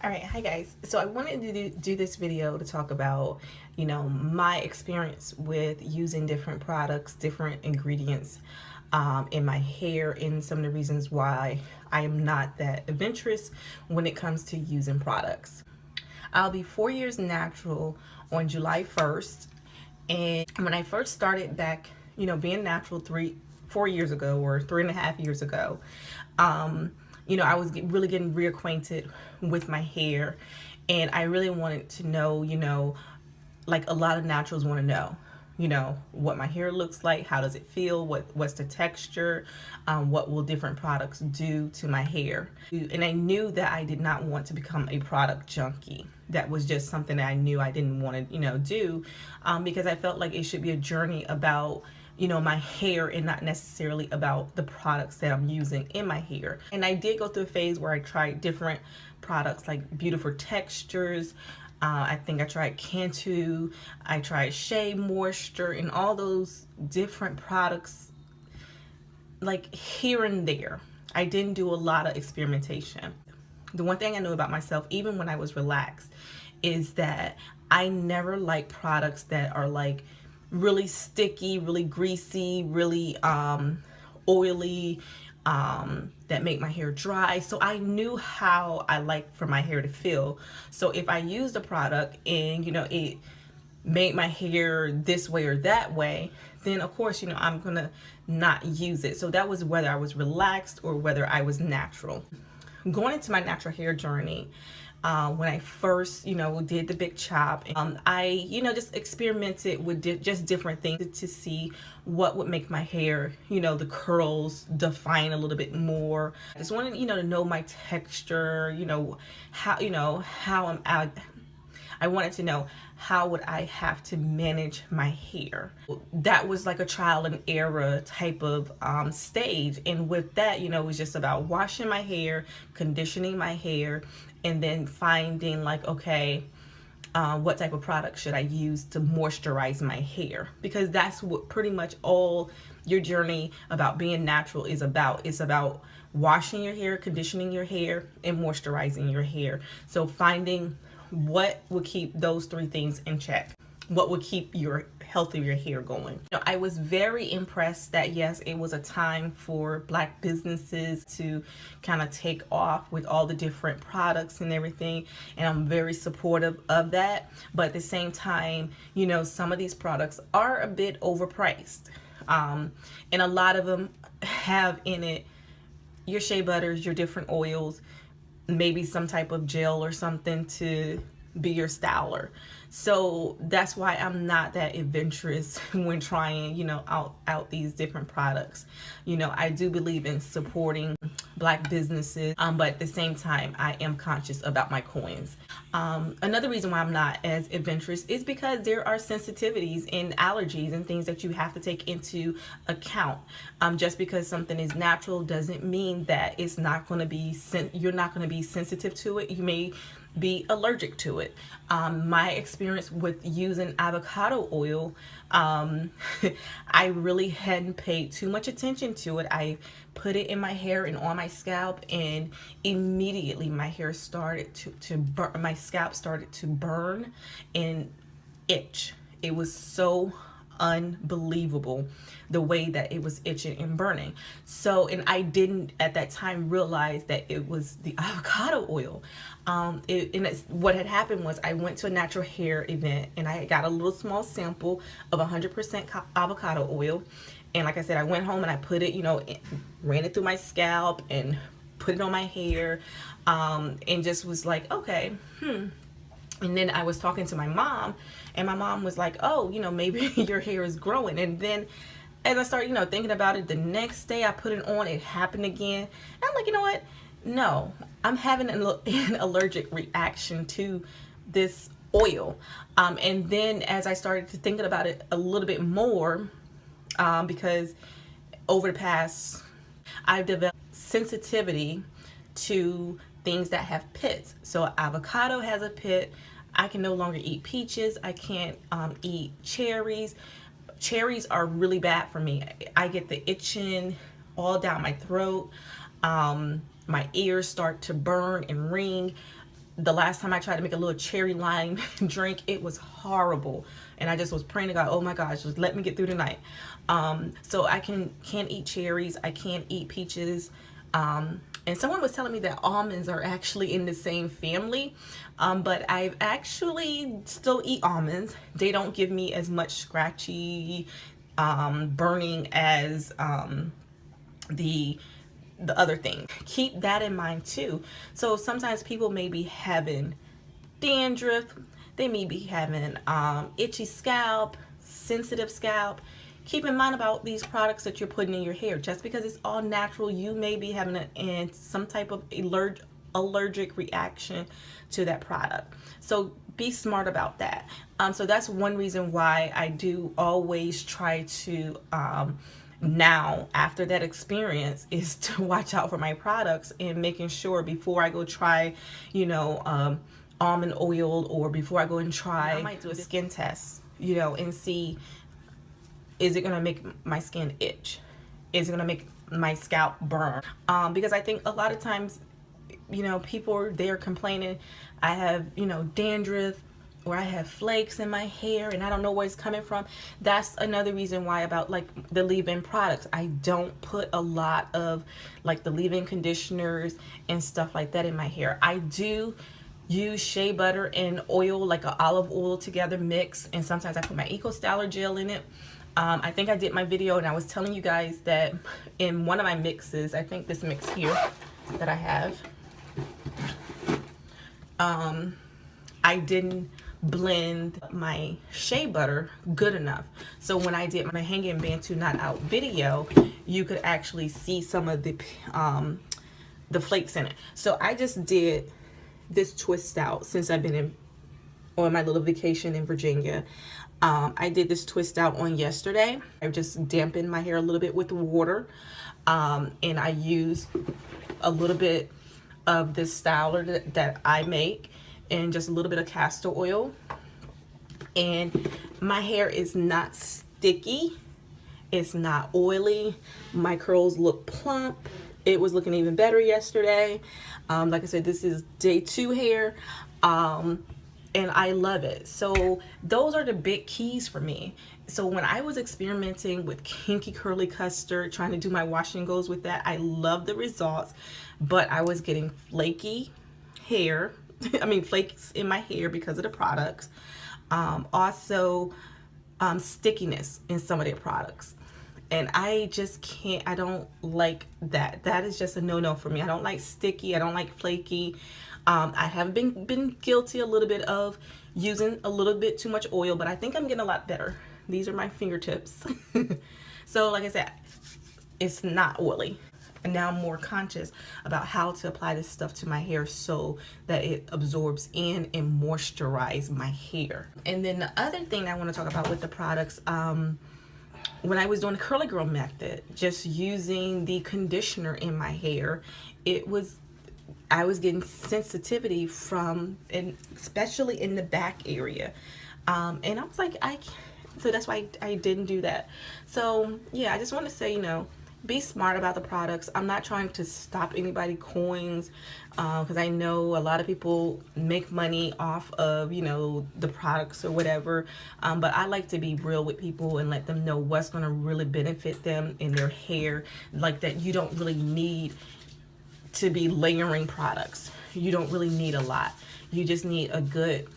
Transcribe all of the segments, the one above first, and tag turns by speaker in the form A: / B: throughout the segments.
A: All right, hi guys. So I wanted to do this video to talk about, my experience with using different products, different ingredients in my hair, and some of the reasons why I am not that adventurous when it comes to using products. I'll be 4 years natural on July 1st. And when I first started back, being natural 4 years ago or 3.5 years ago, I was really getting reacquainted with my hair, and I really wanted to know, like a lot of naturals want to know, what my hair looks like, how does it feel, what's the texture, what will different products do to my hair. And I knew that I did not want to become a product junkie. That was just something that I knew I didn't want to, do, because I felt like it should be a journey about my hair and not necessarily about the products that I'm using in my hair. And I did go through a phase where I tried different products like Beautiful Textures. I think I tried Cantu, I tried Shea Moisture, and all those different products, like here and there. I didn't do a lot of experimentation. The one thing I know about myself, even when I was relaxed, is that I never like products that are like really sticky, really greasy, really oily, that make my hair dry. So I knew how I like for my hair to feel. So if I used a product and it made my hair this way or that way, then of course I'm gonna not use it. So that was whether I was relaxed or whether I was natural. Going into my natural hair journey, when I first, did the big chop, I, just experimented with just different things to see what would make my hair, the curls define a little bit more. I just wanted, to know my texture, how I wanted to know how would I have to manage my hair. That was like a trial and error type of stage, and with that, it was just about washing my hair, conditioning my hair, and then finding like, okay, what type of product should I use to moisturize my hair, because that's what pretty much all your journey about being natural is about. It's about washing your hair, conditioning your hair, and moisturizing your hair. So finding what will keep those three things in check, what will keep your healthier hair going. I was very impressed that yes, it was a time for Black businesses to kind of take off with all the different products and everything, and I'm very supportive of that. But at the same time, some of these products are a bit overpriced, and a lot of them have in it your shea butters, your different oils, maybe some type of gel or something to be your styler. So that's why I'm not that adventurous when trying, out these different products. I do believe in supporting Black businesses, but at the same time, I am conscious about my coins. Another reason why I'm not as adventurous is because there are sensitivities and allergies and things that you have to take into account. Just because something is natural doesn't mean that it's not going to be, you're not going to be sensitive to it. You may be allergic to it. My experience with using avocado oil, I really hadn't paid too much attention to it. I put it in my hair and on my scalp, and immediately my hair started to burn. My scalp started to burn and itch. It was so unbelievable the way that it was itching and burning. So, and I didn't at that time realize that it was the avocado oil. What had happened was I went to a natural hair event and I got a little small sample of 100% avocado oil. And like I said, I went home and I put it, ran it through my scalp and put it on my hair, and just was like, okay, And then I was talking to my mom, and my mom was like, oh, maybe your hair is growing. And then as I started, thinking about it, the next day I put it on, it happened again. And I'm like, you know what? No, I'm having an allergic reaction to this oil. And then as I started to thinking about it a little bit more, because over the past, I've developed sensitivity to things that have pits. So avocado has a pit. I can no longer eat peaches. I can't eat cherries. Cherries are really bad for me. I get the itching all down my throat. My ears start to burn and ring. the last time I tried to make a little cherry lime drink, it was horrible. And I just was praying to God, oh my gosh, just let me get through the night. So I can't eat cherries. I can't eat peaches. And someone was telling me that almonds are actually in the same family. But I've actually still eat almonds. They don't give me as much scratchy, burning as the other thing. Keep that in mind too. So sometimes people may be having dandruff, they may be having itchy scalp, sensitive scalp. Keep in mind about these products that you're putting in your hair. Just because it's all natural, you may be having some type of allergic reaction to that product. So be smart about that. So that's one reason why I do always try to now, after that experience, is to watch out for my products and making sure before I go try, almond oil, or before I go and try, I might do a skin test, and see, is it going to make my skin itch? Is it going to make my scalp burn? Because I think a lot of times, people are there complaining, I have, dandruff, or I have flakes in my hair and I don't know where it's coming from. That's another reason why about like the leave-in products. I don't put a lot of like the leave-in conditioners and stuff like that in my hair. I do use shea butter and oil, like an olive oil together mix, and sometimes I put my Eco Styler gel in it. I think I did my video and I was telling you guys that in one of my mixes, I think this mix here that I have, I didn't blend my shea butter good enough. So when I did my hanging Bantu Not Out video, you could actually see some of the flakes in it. So I just did this twist out since I've been on my little vacation in Virginia. I did this twist out on yesterday. I just dampened my hair a little bit with water, and I used a little bit of this styler that I make, and just a little bit of castor oil. And my hair is not sticky, it's not oily, my curls look plump. It was looking even better yesterday. Like I said, this is day 2 hair, and I love it. So those are the big keys for me. So when I was experimenting with Kinky Curly custard, trying to do my wash and goes with that, I love the results, but I was getting flaky hair. I mean, flakes in my hair because of the products. Also, stickiness in some of their products. And I just can't, I don't like that. That is just a no-no for me. I don't like sticky. I don't like flaky. I have been guilty a little bit of using a little bit too much oil, but I think I'm getting a lot better. These are my fingertips. So like I said, it's not oily. And now I'm more conscious about how to apply this stuff to my hair so that it absorbs in and moisturize my hair. And then the other thing I want to talk about with the products, when I was doing the curly girl method, just using the conditioner in my hair, I was getting sensitivity from, and especially in the back area. And I was like, so that's why I didn't do that. So yeah, I just want to say, be smart about the products. I'm not trying to stop anybody coins, because I know a lot of people make money off of, the products or whatever. But I like to be real with people and let them know what's going to really benefit them in their hair. Like that you don't really need to be layering products. You don't really need a lot. You just need a good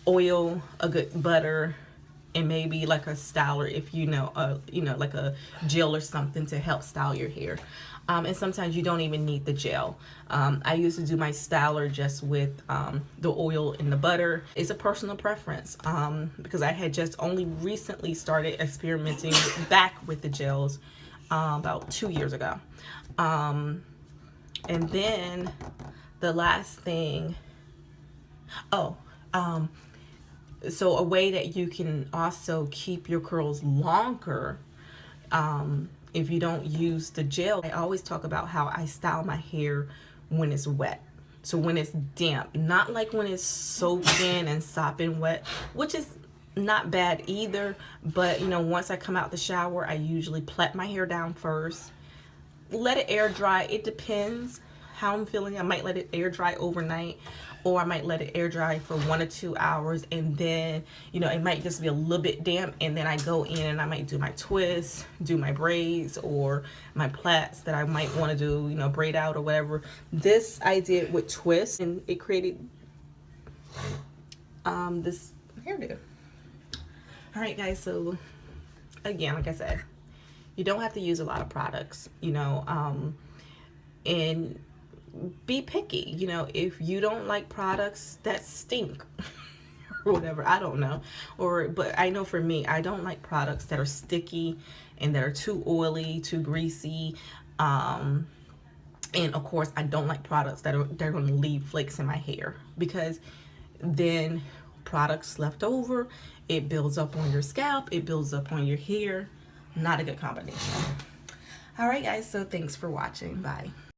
A: oil, a good butter, and maybe like a styler if like a gel or something to help style your hair. And sometimes you don't even need the gel. I used to do my styler just with the oil and the butter. It's a personal preference, because I had just only recently started experimenting back with the gels about 2 years ago. And then the last thing, so a way that you can also keep your curls longer, if you don't use the gel, I always talk about how I style my hair when it's wet. So when it's damp, not like when it's soaking and sopping wet, which is not bad either. But once I come out the shower, I usually plait my hair down first, let it air dry. It depends how I'm feeling. I might let it air dry overnight, or I might let it air dry for 1 or 2 hours, and then, you know, it might just be a little bit damp, and then I go in and I might do my twists, do my braids, or my plaits that I might want to do, you know, braid out or whatever. This I did with twists, and it created this hairdo. All right, guys, so again, like I said, you don't have to use a lot of products, you know, and be picky. You know, if you don't like products that stink or whatever, I don't know, but I know for me, I don't like products that are sticky and that are too oily, too greasy, and of course I don't like products that are going to leave flakes in my hair, because then products left over, it builds up on your scalp, it builds up on your hair. Not a good combination. All right, guys, so thanks for watching. Bye.